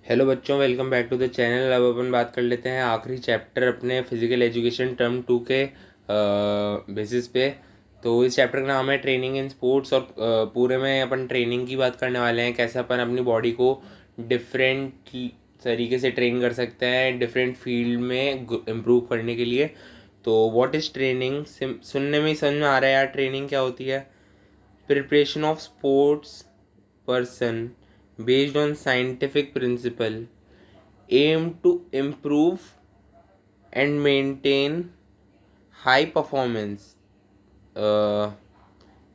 Hello बच्चों, welcome back to the channel. अब अपन बात कर लेते हैं आखिरी चैप्टर अपने फिजिकल एजुकेशन टर्म 2 के बेसिस पे। तो इस चैप्टर का नाम है ट्रेनिंग इन स्पोर्ट्स, और पूरे में अपन ट्रेनिंग की बात करने वाले हैं, कैसे अपन अपनी बॉडी को डिफरेंट तरीके से ट्रेन कर सकते हैं डिफरेंट फील्ड में इम्प्रूव करने के लिए। तो व्हाट इज़ ट्रेनिंग? सुनने में ही समझ में आ रहा है यार, ट्रेनिंग क्या होती है। Preparation of sports person based on scientific principle aim to improve and maintain high performance।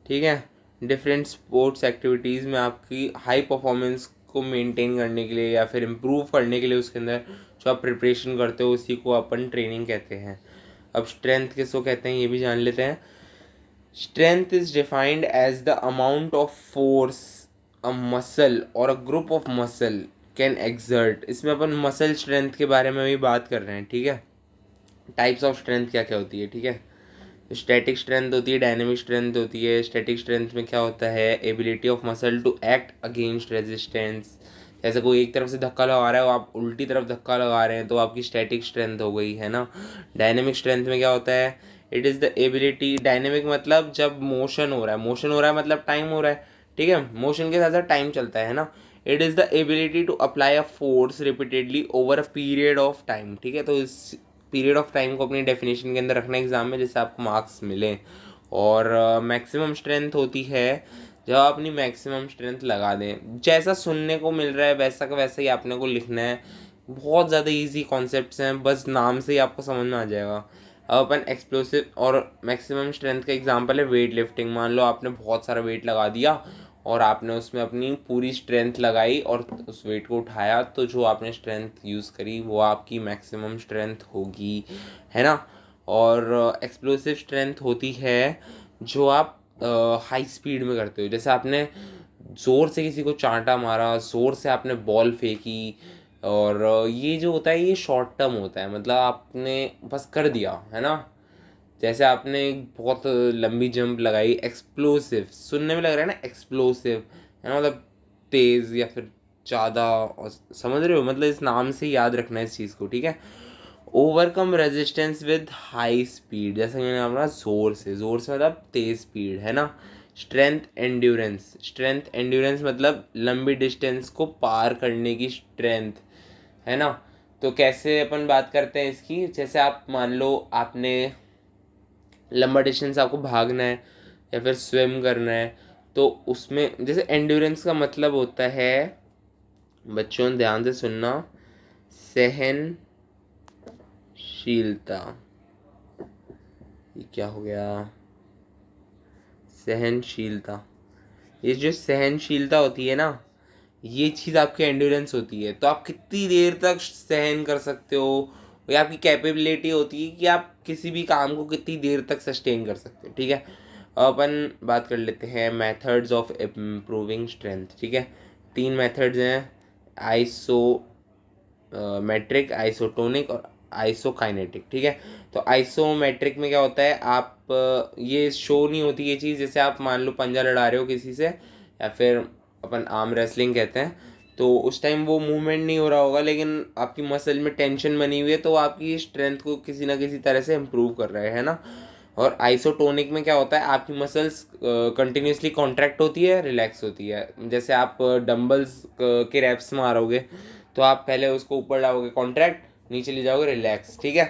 ठीक है। डिफरेंट स्पोर्ट्स एक्टिविटीज़ में आपकी हाई परफॉर्मेंस को मेंटेन करने के लिए या फिर इम्प्रूव करने के लिए उसके अंदर जो आप प्रिपरेशन करते हो उसी को अपन ट्रेनिंग कहते हैं। अब स्ट्रेंथ किसको कहते हैं ये भी जान लेते हैं। Strength is defined as the amount of force a muscle or a group of muscle can exert। इसमें अपन मसल स्ट्रेंथ के बारे में भी बात कर रहे हैं, ठीक है। टाइप्स ऑफ स्ट्रेंथ क्या क्या होती है, ठीक है। स्टैटिक स्ट्रेंथ होती है, डायनेमिक स्ट्रेंथ होती है। स्टैटिक स्ट्रेंथ में क्या होता है, ability of muscle to act against resistance. जैसे कोई एक तरफ से धक्का लगा रहा है और आप उल्टी तरफ धक्का लगा रहे हैं तो आपकी स्टैटिक स्ट्रेंथ हो गई, है ना। डायनेमिक स्ट्रेंथ में क्या होता है, it is the ability. Dynamic मतलब जब मोशन हो रहा है, मोशन हो रहा है मतलब टाइम हो रहा है, ठीक है। मोशन के साथ साथ टाइम चलता है ना। It is the ability to apply a force repeatedly over a period of time, ठीक है। तो इस पीरियड ऑफ टाइम को अपनी डेफिनेशन के अंदर रखना एग्जाम में, जिससे आपको मार्क्स मिले। और मैक्सिमम स्ट्रेंथ होती है जब आप अपनी मैक्सिमम स्ट्रेंथ लगा दें। जैसा सुनने को मिल रहा है वैसा का वैसा ही आपने को लिखना है। बहुत ज़्यादा इजी कॉन्सेप्ट्स हैं, बस नाम से ही आपको समझ में आ जाएगा। अब अपन एक्सप्लोसिव और मैक्सिमम स्ट्रेंथ का एग्जांपल है वेट लिफ्टिंग। मान लो आपने बहुत सारा वेट लगा दिया और आपने उसमें अपनी पूरी स्ट्रेंथ लगाई और उस वेट को उठाया, तो जो आपने स्ट्रेंथ यूज़ करी वो आपकी मैक्सिमम स्ट्रेंथ होगी, है ना। और एक्सप्लोसिव स्ट्रेंथ होती है जो आप हाई स्पीड में करते हो। जैसे आपने ज़ोर से किसी को चांटा मारा, ज़ोर से आपने बॉल फेंकी, और ये जो होता है ये शॉर्ट टर्म होता है, मतलब आपने बस कर दिया, है ना। जैसे आपने एक बहुत लंबी जंप लगाई, एक्सप्लोसिव सुनने में लग रहा है ना, एक्सप्लोसिव है ना, मतलब तेज़ या फिर ज़्यादा। समझ रहे हो, मतलब इस नाम से याद रखना है इस चीज़ को, ठीक है। Overcome resistance with high speed, जैसे मैंने बोला ज़ोर से मतलब तेज़ स्पीड, है ना। स्ट्रेंथ एंड्योरेंस मतलब लंबी डिस्टेंस को पार करने की स्ट्रेंथ, है ना। तो कैसे अपन बात करते हैं इसकी, जैसे आप मान लो आपने लंबा डिस्टेंस आपको भागना है या फिर स्विम करना है, तो उसमें जैसे एंड्योरेंस का मतलब होता है, बच्चों ध्यान से सुनना, सहनशीलता। ये क्या हो गया, सहनशीलता। ये जो सहनशीलता होती है ना, ये चीज़ आपकी एंड्योरेंस होती है। तो आप कितनी देर तक सहन कर सकते हो, ये आपकी कैपेबिलिटी होती है कि आप किसी भी काम को कितनी देर तक सस्टेन कर सकते हो, ठीक है। अब अपन बात कर लेते हैं मेथड्स ऑफ इम्प्रूविंग स्ट्रेंथ, ठीक है। 3 मेथड्स हैं, आइसो मेट्रिक, आइसोटोनिक और आइसोकाइनेटिक, ठीक है। तो आइसोमेट्रिक में क्या होता है, आप ये शो नहीं होती ये चीज़, जैसे आप मान लो पंजा लड़ा रहे हो किसी से, या फिर अपन आर्म रेसलिंग कहते हैं, तो उस टाइम वो मूवमेंट नहीं हो रहा होगा लेकिन आपकी मसल में टेंशन बनी हुई है, तो आपकी स्ट्रेंथ को किसी ना किसी तरह से इम्प्रूव कर रहे हैं ना। और आइसोटोनिक में क्या होता है, आपकी मसल्स कंटिन्यूसली कॉन्ट्रैक्ट होती है, रिलैक्स होती है। जैसे आप डंबल्स के रैप्स मारोगे तो आप पहले उसको ऊपर लाओगे कॉन्ट्रैक्ट, नीचे ले जाओगे रिलैक्स, ठीक है।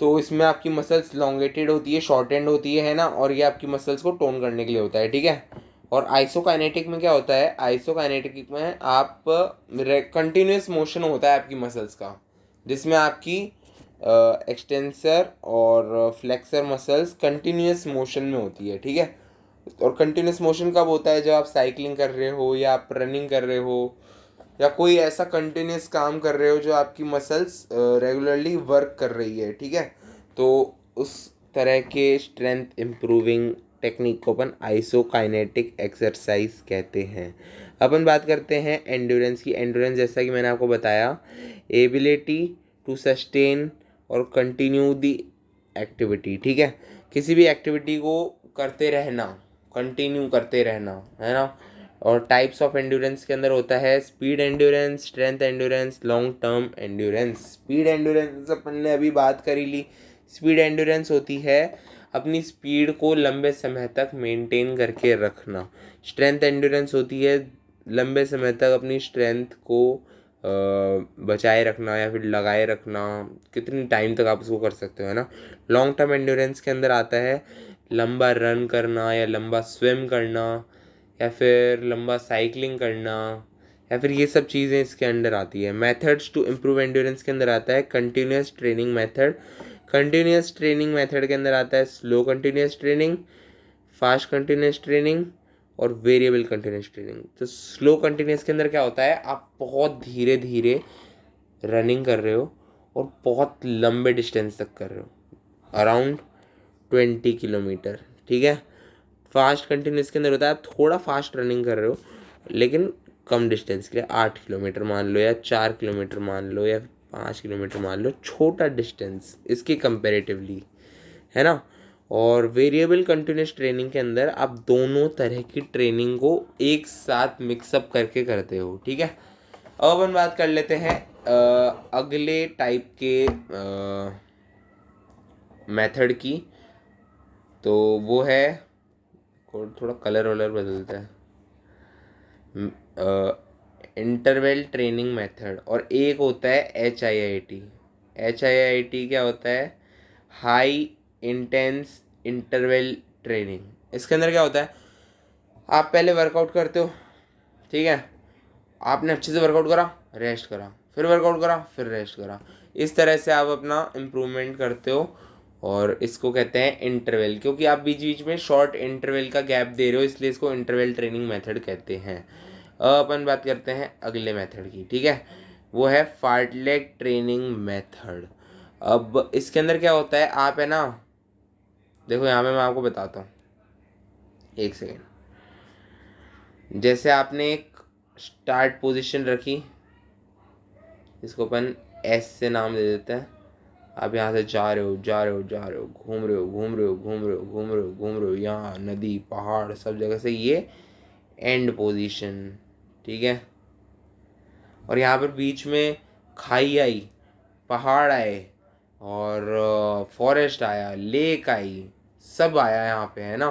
तो इसमें आपकी मसल्स लॉन्गेटेड होती है, शॉर्ट एंड होती है ना, और ये आपकी मसल्स को टोन करने के लिए होता है, ठीक है। और आइसोकाइनेटिक में क्या होता है, आइसोकाइनेटिक में आप कंटिन्यूस मोशन होता है आपकी मसल्स का, जिसमें आपकी एक्सटेंसर और फ्लेक्सर मसल्स कंटिन्यूस मोशन में होती है, ठीक है। और कंटिन्यूस मोशन कब होता है, जब आप साइकिलिंग कर रहे हो या आप रनिंग कर रहे हो या कोई ऐसा कंटिन्यूस काम कर रहे हो जो आपकी मसल्स रेगुलरली वर्क कर रही है, ठीक है। तो उस तरह के स्ट्रेंथ इम्प्रूविंग टेक्निक को अपन आइसोकाइनेटिक एक्सरसाइज कहते हैं। अपन बात करते हैं एंड्योरेंस की। एंड्योरेंस जैसा कि मैंने आपको बताया, एबिलिटी टू सस्टेन और कंटिन्यू दी एक्टिविटी, ठीक है। किसी भी एक्टिविटी को करते रहना, कंटिन्यू करते रहना, है ना। और टाइप्स ऑफ एंड्योरेंस के अंदर होता है speed endurance, strength endurance, long term endurance. Speed endurance अपन ने अभी बात करी ली। स्पीड एंड्योरेंस होती है अपनी स्पीड को लंबे समय तक मेंटेन करके रखना। स्ट्रेंथ एंड्योरेंस होती है लंबे समय तक अपनी स्ट्रेंथ को बचाए रखना या फिर लगाए रखना, कितनी टाइम तक आप उसको कर सकते हो, है ना। लॉन्ग टर्म एंड्योरेंस के अंदर आता है लंबा रन करना या लंबा स्विम करना या फिर लंबा साइकिलिंग करना, या फिर ये सब चीज़ें इसके अंदर आती है। मेथड्स टू इम्प्रूव एंड्योरेंस के अंदर आता है continuous training method. Continuous training method के अंदर आता है slow continuous training, fast continuous training और वेरिएबल कंटिन्यूस ट्रेनिंग। तो स्लो कंटिन्यूस के अंदर क्या होता है, आप बहुत धीरे धीरे रनिंग कर रहे हो और बहुत लंबे डिस्टेंस तक कर रहे हो, अराउंड 20 किलोमीटर, ठीक है। फास्ट कंटिन्यूस के अंदर होता है आप थोड़ा फास्ट रनिंग कर रहे हो लेकिन कम डिस्टेंस के लिए, 8 किलोमीटर मान लो या 4 किलोमीटर मान लो या 5 किलोमीटर मान लो, छोटा डिस्टेंस इसके कंपेरेटिवली, है ना। और वेरिएबल कंटिन्यूस ट्रेनिंग के अंदर आप दोनों तरह की ट्रेनिंग को एक साथ मिक्सअप करके करते हो, ठीक है। अब अपन बात कर लेते हैं अगले टाइप के मेथड की। तो वो है, थोड़ा कलर वलर बदलता है, इंटरवल ट्रेनिंग मेथड। और एक होता है HIIT। HIIT क्या होता है, हाई इंटेंस इंटरवल ट्रेनिंग। इसके अंदर क्या होता है, आप पहले वर्कआउट करते हो, ठीक है, आपने अच्छे से वर्कआउट करा, रेस्ट करा, फिर वर्कआउट करा, फिर रेस्ट करा, इस तरह से आप अपना इम्प्रूवमेंट करते हो। और इसको कहते हैं इंटरवल, क्योंकि आप बीच बीच में शॉर्ट इंटरवल का गैप दे रहे हो, इसलिए इसको इंटरवल ट्रेनिंग मेथड कहते हैं। अब अपन बात करते हैं अगले मेथड की, ठीक है, वो है फार्टलेग ट्रेनिंग मेथड। अब इसके अंदर क्या होता है, आप है ना, देखो यहाँ पे मैं आपको बताता हूँ, एक सेकेंड। जैसे आपने एक स्टार्ट पोजीशन रखी, इसको अपन S से नाम दे देते हैं। आप यहाँ से जा रहे हो, जा रहे हो, जा रहे हो, घूम रहे हो, घूम रहे हो, घूम रहे हो, घूम रहे हो, घूम रहे हो, यहाँ नदी पहाड़ सब जगह से, ये एंड पोजीशन, ठीक है। और यहाँ पर बीच में खाई आई, पहाड़ आए और फॉरेस्ट आया, लेक आई, सब आया यहाँ पे, है ना।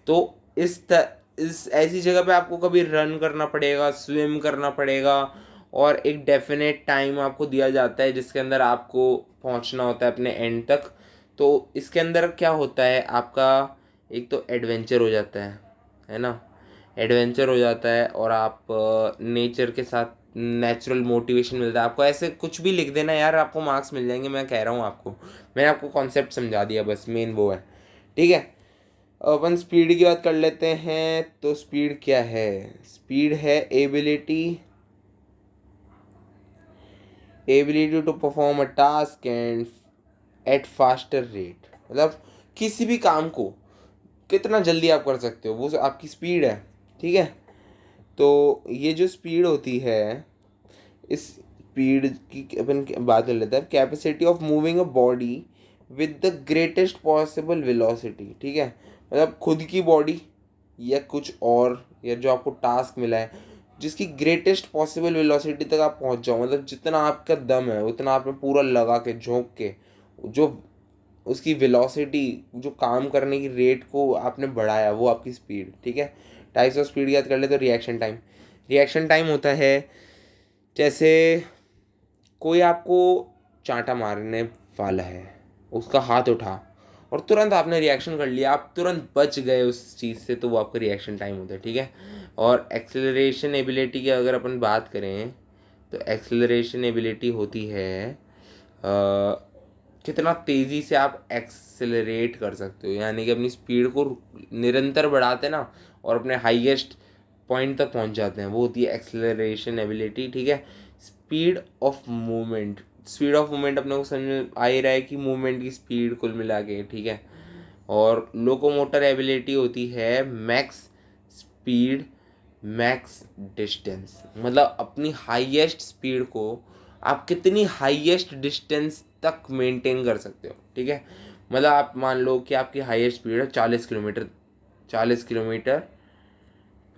तो इस ऐसी जगह पे आपको कभी रन करना पड़ेगा, स्विम करना पड़ेगा, और एक डेफिनेट टाइम आपको दिया जाता है जिसके अंदर आपको पहुंचना होता है अपने एंड तक। तो इसके अंदर क्या होता है, आपका एक तो एडवेंचर हो जाता है ना, एडवेंचर हो जाता है, और आप नेचर के साथ नेचुरल मोटिवेशन मिलता है आपको। ऐसे कुछ भी लिख देना यार, आपको मार्क्स मिल जाएंगे, मैं कह रहा हूँ आपको, मैंने आपको कॉन्सेप्ट समझा दिया, बस मेन वो है, ठीक है। अपन स्पीड की बात कर लेते हैं। तो स्पीड क्या है, स्पीड है ability to perform a task and at faster rate. मतलब किसी भी काम को कितना जल्दी आप कर सकते हो, वो आपकी स्पीड है, ठीक है। तो ये जो स्पीड होती है, इस स्पीड की अपन बात कर लेते हैं, capacity of moving a body with the greatest possible velocity, ठीक है। मतलब खुद की बॉडी या कुछ और, या जो आपको टास्क मिला है, जिसकी ग्रेटेस्ट पॉसिबल वेलोसिटी तक आप पहुंच जाओ, मतलब जितना आपका दम है उतना आपने पूरा लगा के झोंक के, जो उसकी वेलोसिटी, जो काम करने की रेट को आपने बढ़ाया, वो आपकी स्पीड, ठीक है। टाइप्स ऑफ स्पीड याद कर ले तो रिएक्शन टाइम। रिएक्शन टाइम होता है जैसे कोई आपको चांटा मारने वाला है, उसका हाथ उठा और तुरंत आपने रिएक्शन कर लिया, आप तुरंत बच गए उस चीज़ से, तो वो आपका रिएक्शन टाइम होता है, ठीक है। और एक्सेलरेशन एबिलिटी की अगर अपन बात करें, तो एक्सेलरेशन एबिलिटी होती है कितना तेज़ी से आप एक्सेलरेट कर सकते हो, यानी कि अपनी स्पीड को निरंतर बढ़ाते ना और अपने हाईएस्ट पॉइंट तक पहुंच जाते हैं, वो होती है एक्सेलरेशन एबिलिटी, ठीक है। Speed of movement, speed of movement अपने को समझ में आ ही रहा है कि मूवमेंट की स्पीड कुल मिला के, ठीक है। और लोकोमोटर एबिलिटी होती है मैक्स स्पीड मैक्स डिस्टेंस, मतलब अपनी हाईएस्ट स्पीड को आप कितनी हाईएस्ट डिस्टेंस तक मेंटेन कर सकते हो, ठीक है। मतलब आप मान लो कि आपकी हाईएस्ट स्पीड है 40 किलोमीटर, 40 किलोमीटर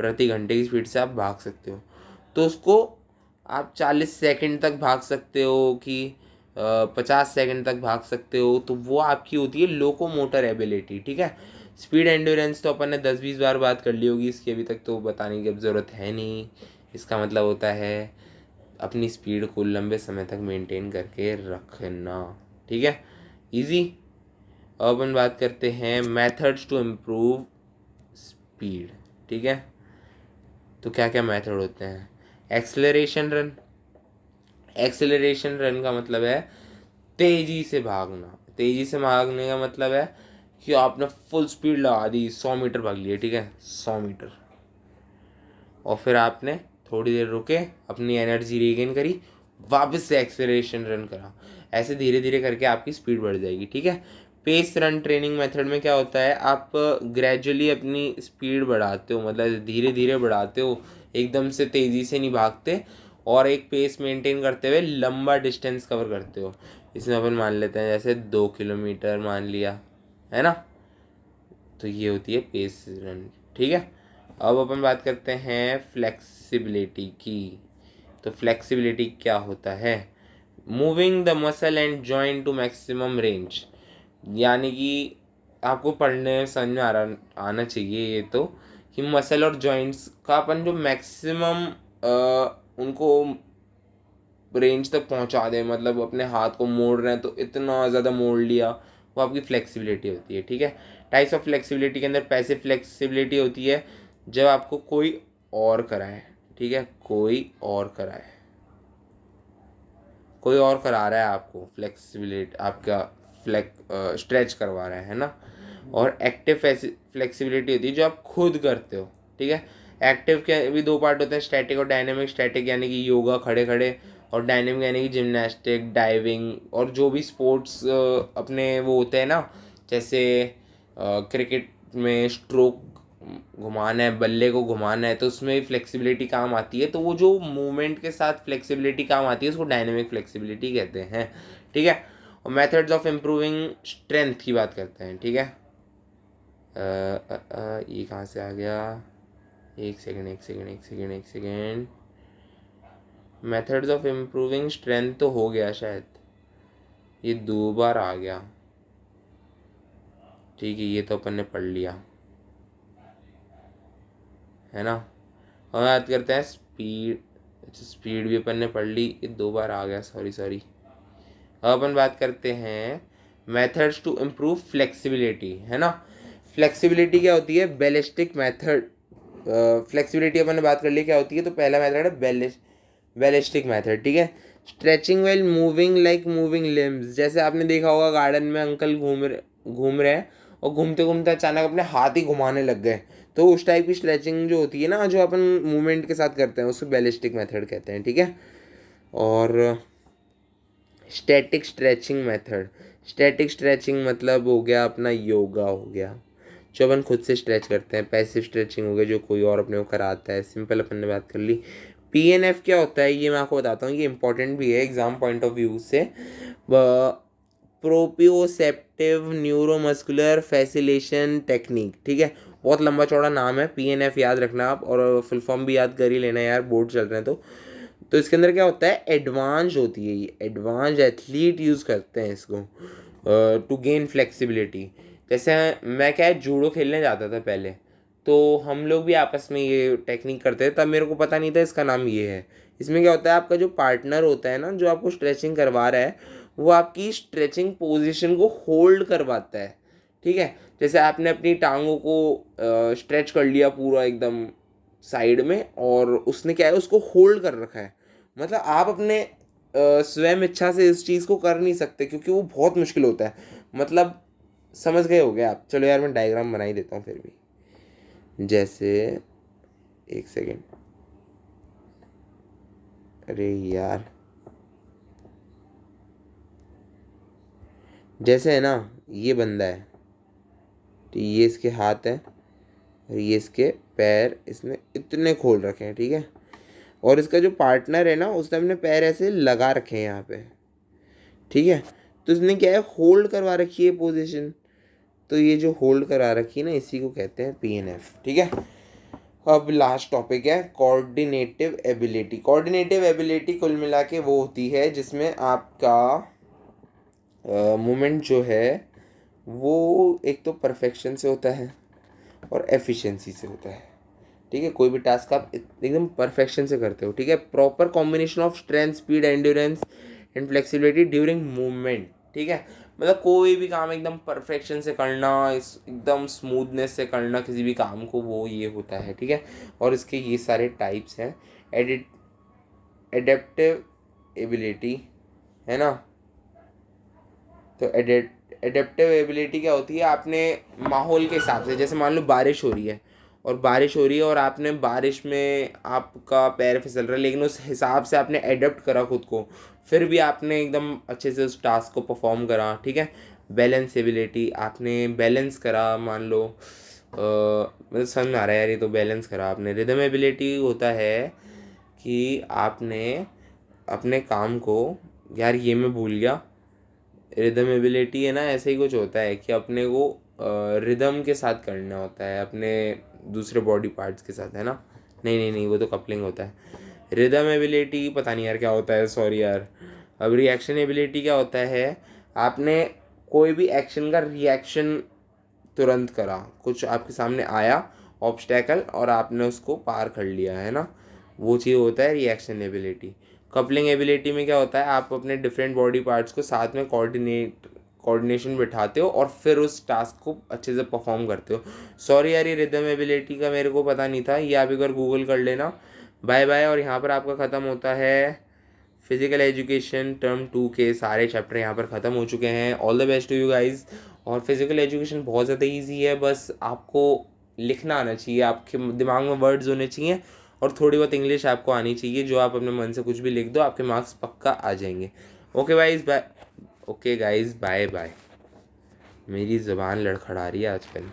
प्रति घंटे की स्पीड से आप भाग सकते हो, तो उसको आप 40 सेकंड तक भाग सकते हो कि 50 सेकंड तक भाग सकते हो, तो वो आपकी होती है लोकोमोटर एबिलिटी। ठीक है, स्पीड एंड्योरेंस तो अपन ने 10-20 बार बात कर ली होगी इसकी, अभी तक तो बताने की अब ज़रूरत है नहीं। इसका मतलब होता है अपनी स्पीड को लंबे समय तक मेंटेन करके रखना। ठीक है, इजी। अब अपन बात करते हैं मेथड्स टू इम्प्रूव स्पीड। ठीक है, तो क्या क्या मेथड होते हैं? Acceleration run. एक्सेलरेशन रन का मतलब है तेज़ी से भागना। तेज़ी से भागने का मतलब है कि आपने फुल स्पीड लगा दी, 100 मीटर भाग लिए, ठीक है, 100 मीटर, और फिर आपने थोड़ी देर रुके, अपनी एनर्जी रीगेन करी, वापस से एक्सेलरेशन रन करा। ऐसे धीरे धीरे करके आपकी स्पीड बढ़ जाएगी। ठीक है, पेस रन ट्रेनिंग मेथड में क्या होता है, आप ग्रेजुअली अपनी स्पीड बढ़ाते हो, मतलब धीरे धीरे बढ़ाते हो, एकदम से तेज़ी से नहीं भागते, और एक पेस मेंटेन करते हुए लंबा डिस्टेंस कवर करते हो। इसमें अपन मान लेते हैं जैसे 2 किलोमीटर मान लिया, है ना, तो ये होती है पेस रन। ठीक है, अब अपन बात करते हैं फ्लेक्सिबिलिटी की। तो फ्लेक्सिबिलिटी क्या होता है? Moving the muscle and joint to maximum range. यानी कि आपको पढ़ने में समझ में आना चाहिए ये तो, कि मसल और जॉइंट्स का अपन जो मैक्सिमम उनको रेंज तक पहुंचा दें, मतलब अपने हाथ को मोड़ रहे हैं तो इतना ज़्यादा मोड़ लिया, वो आपकी फ्लेक्सिबिलिटी होती है। ठीक है, टाइप्स ऑफ फ्लेक्सिबिलिटी के अंदर पैसिव फ्लेक्सिबिलिटी होती है, जब आपको कोई और कराए। ठीक है, कोई और कराए, कोई और करा रहा है आपको फ्लेक्सिबिलिटी, आपका स्ट्रेच करवा रहा है ना। और एक्टिव फ्लेक्सिबिलिटी होती है जो आप खुद करते हो। ठीक है, एक्टिव के भी दो पार्ट होते हैं, स्टैटिक और डायनेमिक। स्टैटिक यानी कि योगा, खड़े खड़े, और डायनेमिक यानी कि जिम्नास्टिक, डाइविंग, और जो भी स्पोर्ट्स अपने वो होते हैं ना, जैसे क्रिकेट में स्ट्रोक घुमाना है, बल्ले को घुमाना है, तो उसमें भी फ्लेक्सिबिलिटी काम आती है। तो वो जो मूवमेंट के साथ फ्लेक्सिबिलिटी काम आती है उसको डायनेमिक फ्लेक्सिबिलिटी कहते हैं। ठीक है, और मेथड्स ऑफ इम्प्रूविंग स्ट्रेंथ की बात करते हैं। ठीक है, ये कहाँ से आ गया, एक सेकेंड एक सेकेंड एक सेकेंड एक second. Methods of improving strength तो हो गया शायद, ये 2 बार आ गया। ठीक है, ये तो अपन ने पढ़ लिया, है ना। और बात करते हैं स्पीड। अच्छा, स्पीड भी अपन ने पढ़ ली, ये 2 बार आ गया, सॉरी सॉरी। अब अपन बात करते हैं मेथड्स टू इम्प्रूव फ्लेक्सिबिलिटी, है ना। फ्लेक्सिबिलिटी क्या होती है? Ballistic method. फ्लेक्सिबिलिटी अपन ने बात कर ली क्या होती है, तो पहला मेथड है बैलिस्टिक मेथड। ठीक है, stretching well moving like moving limbs. जैसे आपने देखा होगा गार्डन में अंकल घूम रहे हैं, और घूमते घूमते अचानक अपने हाथ ही घुमाने लग गए, तो उस टाइप की स्ट्रेचिंग जो होती है ना, जो अपन मूवमेंट के साथ करते हैं, उसको बैलिस्टिक मेथड कहते हैं। ठीक है, और static stretching method. Static stretching मतलब हो गया अपना योगा हो गया, जो अपन खुद से स्ट्रेच करते हैं। पैसिव स्ट्रेचिंग हो गया, जो कोई और अपने को कराता है। सिंपल अपन ने बात कर ली। PNF क्या होता है ये मैं आपको बताता हूँ, ये इंपॉर्टेंट भी है एग्जाम पॉइंट ऑफ व्यू से। Proprioceptive neuromuscular facilitation technique. ठीक है, बहुत लंबा चौड़ा नाम है, PNF याद रखना आप, और फुल फॉर्म भी याद कर ही लेना यार, बोर्ड चल रहे हैं तो इसके अंदर क्या होता है, एडवांस होती है ये, एडवांस एथलीट यूज़ करते हैं इसको टू गेन फ्लेक्सिबिलिटी। जैसे मैं क्या है, जूडो खेलने जाता था पहले, तो हम लोग भी आपस में ये टेक्निक करते थे, तब मेरे को पता नहीं था इसका नाम ये है। इसमें क्या होता है, आपका जो पार्टनर होता है ना, जो आपको स्ट्रेचिंग करवा रहा है, वो आपकी स्ट्रेचिंग पोजीशन को होल्ड करवाता है। ठीक है, जैसे आपने अपनी टांगों को स्ट्रेच कर लिया पूरा एकदम साइड में, और उसने क्या है, उसको होल्ड कर रखा है। मतलब आप अपने स्वयं इच्छा से इस चीज़ को कर नहीं सकते, क्योंकि वो बहुत मुश्किल होता है। मतलब समझ गए हो गए आप? चलो यार, मैं डायग्राम बना ही देता हूँ फिर भी। जैसे, एक सेकेंड, अरे यार, जैसे है ना, ये बंदा है, तो ये इसके हाथ है, और ये इसके पैर, इसने इतने खोल रखे हैं। ठीक है, और इसका जो पार्टनर है ना, उसने अपने पैर ऐसे लगा रखे हैं यहाँ पे। ठीक है, तो इसने क्या है, होल्ड करवा रखी है पोजीशन। तो ये जो होल्ड करा रखी है ना, इसी को कहते हैं PNF। ठीक है, अब लास्ट टॉपिक है कोऑर्डिनेटिव एबिलिटी। कोऑर्डिनेटिव एबिलिटी कुल मिला के वो होती है जिसमें आपका मूवमेंट जो है वो एक तो परफेक्शन से होता है और एफिशिएंसी से होता है। ठीक है, कोई भी टास्क आप एकदम परफेक्शन से करते हो। ठीक है, proper combination of strength, speed, endurance and flexibility during movement. ठीक है, मतलब कोई भी काम एकदम परफेक्शन से करना, इस एकदम स्मूथनेस से करना किसी भी काम को, वो ये होता है। ठीक है, और इसके ये सारे टाइप्स हैं। एडिट एडेप्टिव एबिलिटी है ना, तो एडेप्टिव एबिलिटी क्या होती है, आपने माहौल के हिसाब से, जैसे मान लो बारिश हो रही है और आपने बारिश में आपका पैर फिसल रहा है, लेकिन उस हिसाब से आपने एडेप्ट करा खुद को, फिर भी आपने एकदम अच्छे से उस टास्क को परफॉर्म करा। ठीक है, बैलेंस एबिलिटी, आपने बैलेंस करा, मान लो मतलब समझ में आ रहा है यार, ये तो बैलेंस करा आपने। रिदम एबिलिटी होता है कि आपने अपने काम को, यार ये मैं भूल गया, रिदम एबिलिटी है ना, ऐसे ही कुछ होता है कि अपने को रिदम के साथ करना होता है अपने दूसरे बॉडी पार्ट्स के साथ, है ना। नहीं नहीं नहीं, वो तो कपलिंग होता है। रिदम एबिलिटी पता नहीं यार क्या होता है, सॉरी यार। अब रिएक्शन एबिलिटी क्या होता है, आपने कोई भी एक्शन का रिएक्शन तुरंत करा, कुछ आपके सामने आया ऑब्स्टेकल और आपने उसको पार कर लिया, है ना, वो चीज़ होता है रिएक्शन एबिलिटी। कपलिंग एबिलिटी में क्या होता है, आप अपने डिफरेंट बॉडी पार्ट्स को साथ में कोऑर्डिनेशन बिठाते हो और फिर उस टास्क को अच्छे से परफॉर्म करते हो। सॉरी यार, ये रिदम एबिलिटी का मेरे को पता नहीं था, ये आप एक बार गूगल कर लेना। Bye bye. और यहाँ पर आपका ख़त्म होता है फिजिकल एजुकेशन टर्म 2 के सारे चैप्टर यहाँ पर ख़त्म हो चुके हैं। All the best to you guys. और फिजिकल एजुकेशन बहुत ज़्यादा इजी है, बस आपको लिखना आना चाहिए, आपके दिमाग में वर्ड्स होने चाहिए और थोड़ी बहुत इंग्लिश आपको आनी चाहिए, जो आप अपने मन से कुछ भी लिख दो, आपके मार्क्स पक्का आ जाएंगे। Okay guys bye. Okay guys bye bye. मेरी ज़बान लड़खड़ा रही है आजकल।